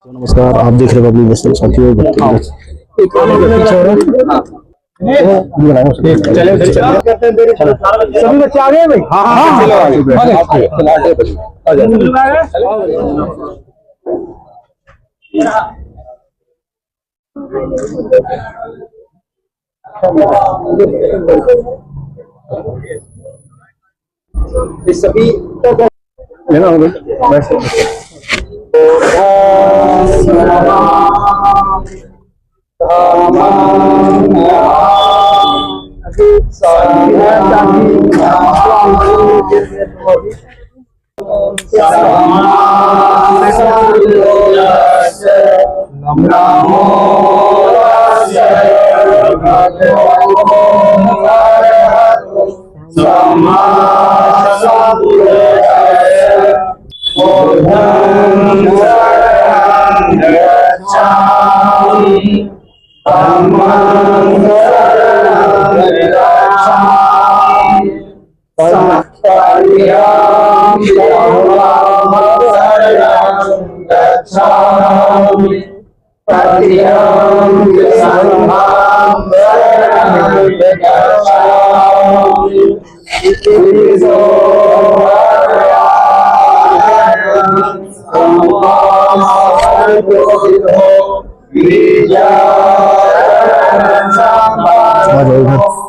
नमस्कार, आप देख रहे हैं पब्लिक बस्तर साथियों। सभी बच्चे आ गए भाई। सभी लेना होगा।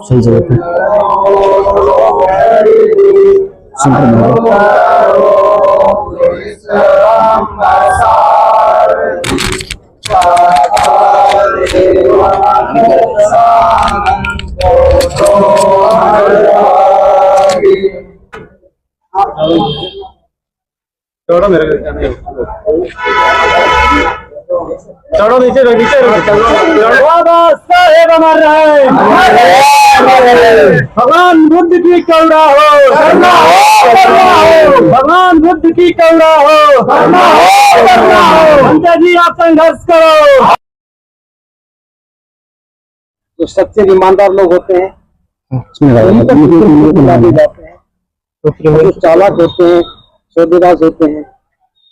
सही जगह पे चढ़ो मेरे चढ़ो नीचे भगवान बुद्ध की करुणा हो, भगवान बुद्ध की करुणा हो। पंचा जी आप संघर्ष करो। जो सच्चे ईमानदार लोग होते हैं जो चालाक होते हैं, सौदेबाज होते हैं,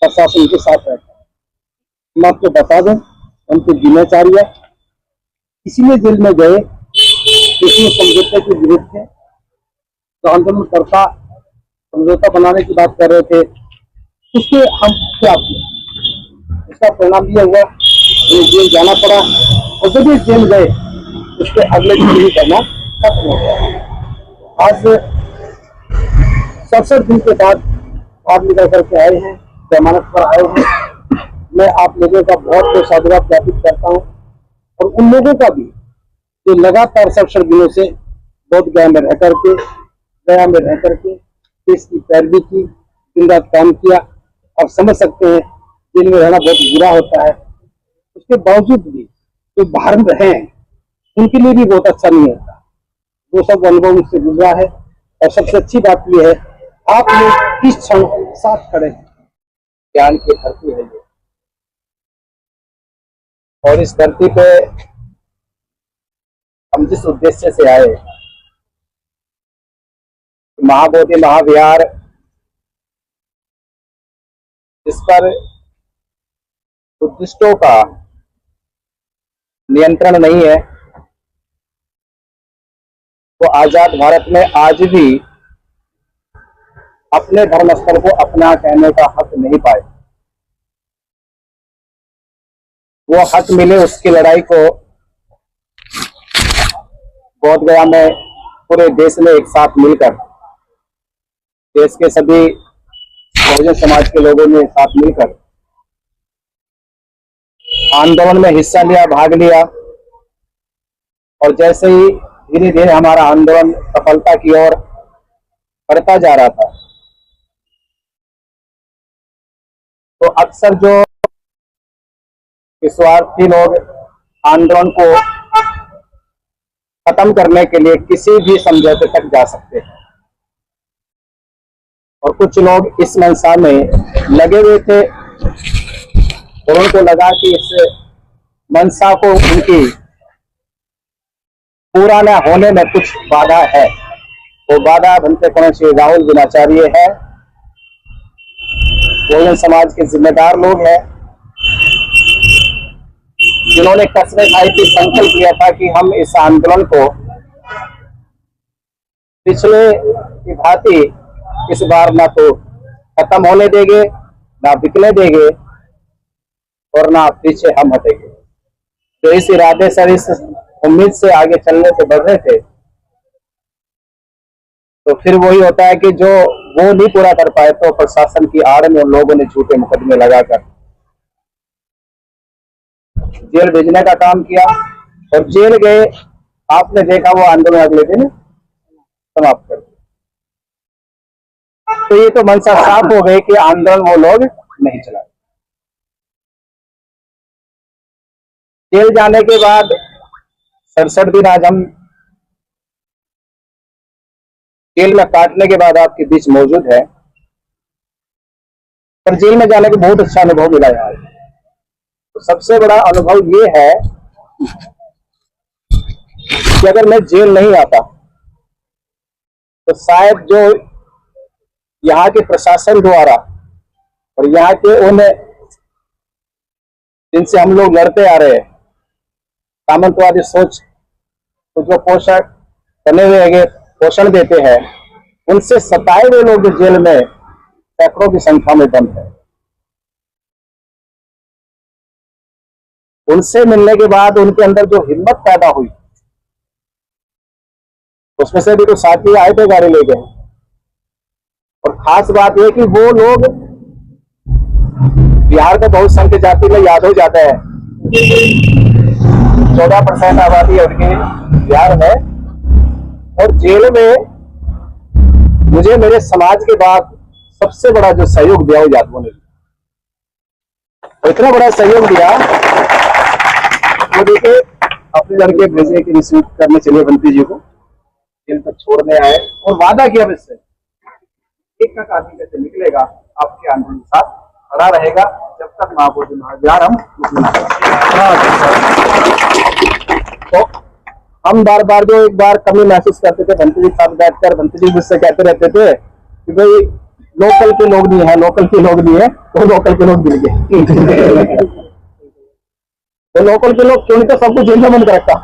प्रशासन के साथ रहते हैं। मैं आपको बता दें, उनके दिनचर्या इसीलिए जेल में गए, इसमें समझौते के विरुद्ध थे। तो आंदोलनकर्ता समझौता बनाने की बात कर रहे थे, उसके हम क्या किए, इसका परिणाम यह हुआ जेल जाना पड़ा। और जब भी जेल गए उसके अगले दिन ही करना खत्म हो गया। आज 67 दिन के बाद आप निकल करके आए हैं, जमानत पर आए हैं। मैं आप लोगों का बहुत बहुत साधुवाद ज्ञापित करता हूँ, और उन लोगों का भी जो लगातार 67 दिनों से बोध गया में रह करके देश की पैरवी की, दिन रात काम किया। आप समझ सकते हैं जेल में रहना बहुत बुरा होता है। उसके बावजूद भी जो बाहर में रहे हैं उनके लिए भी बहुत अच्छा नहीं होता। वो सब अनुभव उससे गुजरा है। और सबसे अच्छी बात यह है, आप लोग इस क्षण साथ खड़े हैं। ज्ञान की धरती है ये, और इस धरती पे हम जिस उद्देश्य से आए, महाबोधि महाविहार, इस पर बुद्धिस्टों का नियंत्रण नहीं है। वो आजाद भारत में आज भी अपने धर्म स्थल को अपना कहने का हक नहीं पाए। वो हक मिले, उसकी लड़ाई को बोध गया में पूरे देश में एक साथ मिलकर, देश के सभी बहुजन समाज के लोगों ने साथ मिलकर आंदोलन में हिस्सा लिया, भाग लिया। और जैसे ही धीरे धीरे हमारा आंदोलन सफलता की ओर बढ़ता जा रहा था, तो अक्सर जो स्वार्थी लोग आंदोलन को खत्म करने के लिए किसी भी समझौते तक जा सकते हैं, और कुछ लोग इस मंशा में लगे हुए थे। और उनको लगा कि इस मंशा को उनकी पूरा न होने में कुछ बाधा है। वो बाधा बनते कौन श्री राहुल गुणाचार्य है, बहुजन समाज के जिम्मेदार लोग हैं, जिन्होंने कसमें खाई थी, संकल्प लिया था कि हम इस आंदोलन को पिछले की भांति इस बार ना तो खत्म होने देंगे, ना बिकने देंगे और ना पीछे हम हटेंगे। तो इस इरादे से, इस उम्मीद से आगे चलने से बढ़ रहे थे। तो फिर वही होता है कि जो वो नहीं पूरा कर पाए तो प्रशासन की आड़ में उन लोगों ने झूठे मुकदमे लगाकर जेल भेजने का काम किया और जेल गए। आपने देखा वो आंदोलन अगले दिन समाप्त कर दिया। तो ये तो मंशा साफ हो गई कि आंदोलन वो लोग नहीं चलाए। जेल जाने के बाद 67 दिन आज हम जेल में काटने के बाद आपके बीच मौजूद है। पर जेल में जाने के बहुत अच्छा अनुभव मिला यार। तो सबसे बड़ा अनुभव ये है कि अगर मैं जेल नहीं आता तो शायद जो यहाँ के प्रशासन द्वारा और यहाँ के उन जिनसे हम लोग लड़ते आ रहे हैं सामंतवादी सोच तो जो पोषक बने हुए पोषण देते हैं, उनसे सताए हुए लोग जो जेल में सैकड़ों की संख्या में बंद है, उनसे मिलने के बाद उनके अंदर जो हिम्मत पैदा हुई, उसमें से भी तो साथी आए थे गाड़ी लेके। और खास बात यह कि वो लोग बिहार का बहुत संख्य जाति में यादव जाता है, 14% आबादी है उनकी बिहार में। और जेल में मुझे मेरे समाज के बाद सबसे बड़ा जो सहयोग दिया वो यादवों ने दिया। इतना बड़ा सहयोग दिया वो देखिए अपने लड़के भेजे कि रिसीव करने चलिए बंटी जी को जेल तक छोड़ने आए और वादा किया मुझसे एक का आदमी कैसे निकलेगा आपके आंदोलन के साथ खड़ा रहेगा जब तक महाबोधि महाविहार हम। तो हम बार बार जो एक बार कमी महसूस करते थे, बंटी जी के साथ बैठकर बंटी जी मुझसे कहते रहते थे कि भाई लोकल के लोग नहीं है, लोकल के लोग नहीं है, तो लोकल के लोग मिल गए। तो लोकल के लोग क्यों नहीं, तो सबको जेल में बंद कर रखा।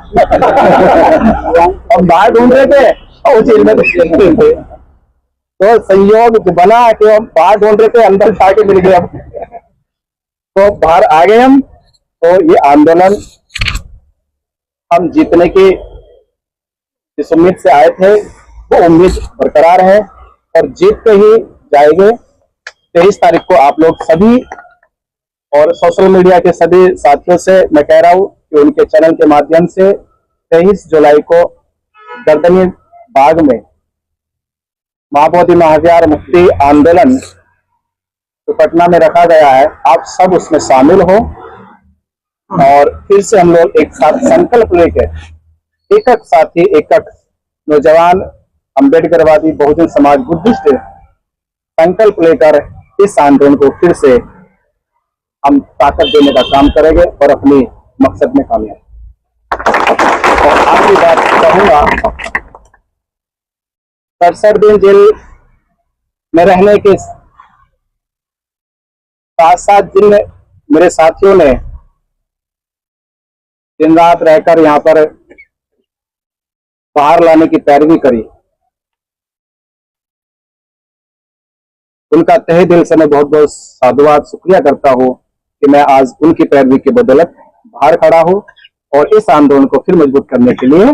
हम बाहर ढूंढ रहे थे और वो जेल में थे। तो संयोग बना कि हम बाहर ढूंढ रहे थे, अंदर जाके मिल गए। हम तो बाहर आ गए हम। तो ये आंदोलन हम जीतने की जिस उम्मीद से आए थे वो उम्मीद बरकरार है और जीत के ही जाएंगे। 23 तारीख को आप लोग सभी और सोशल मीडिया के सभी साथियों से मैं कह रहा हूं कि उनके चैनल के माध्यम से 23 जुलाई को गर्दनी बाग में महाबोधि महाविहार मुक्ति आंदोलन जो पटना में रखा गया है, आप सब उसमें शामिल हो और फिर से हम लोग एक साथ संकल्प लेकर एकक साथी एकक नौजवान अम्बेडकरवादी बहुजन समाज बुद्धिस्ट संकल्प लेकर इस आंदोलन को फिर से हम ताकत देने का काम करेंगे और अपनी मकसद में कामयाब। और आखिरी बात कहूंगा, 67 दिन जेल में रहने के साथ साथ जिन मेरे साथियों ने दिन रात रहकर यहाँ पर बाहर लाने की पैरवी करी, उनका तहे दिल से मैं बहुत बहुत साधुवाद शुक्रिया करता हूँ कि मैं आज उनकी पैरवी की बदौलत बाहर खड़ा हूँ और इस आंदोलन को फिर मजबूत करने के लिए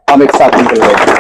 हम एक साथ निकल गए।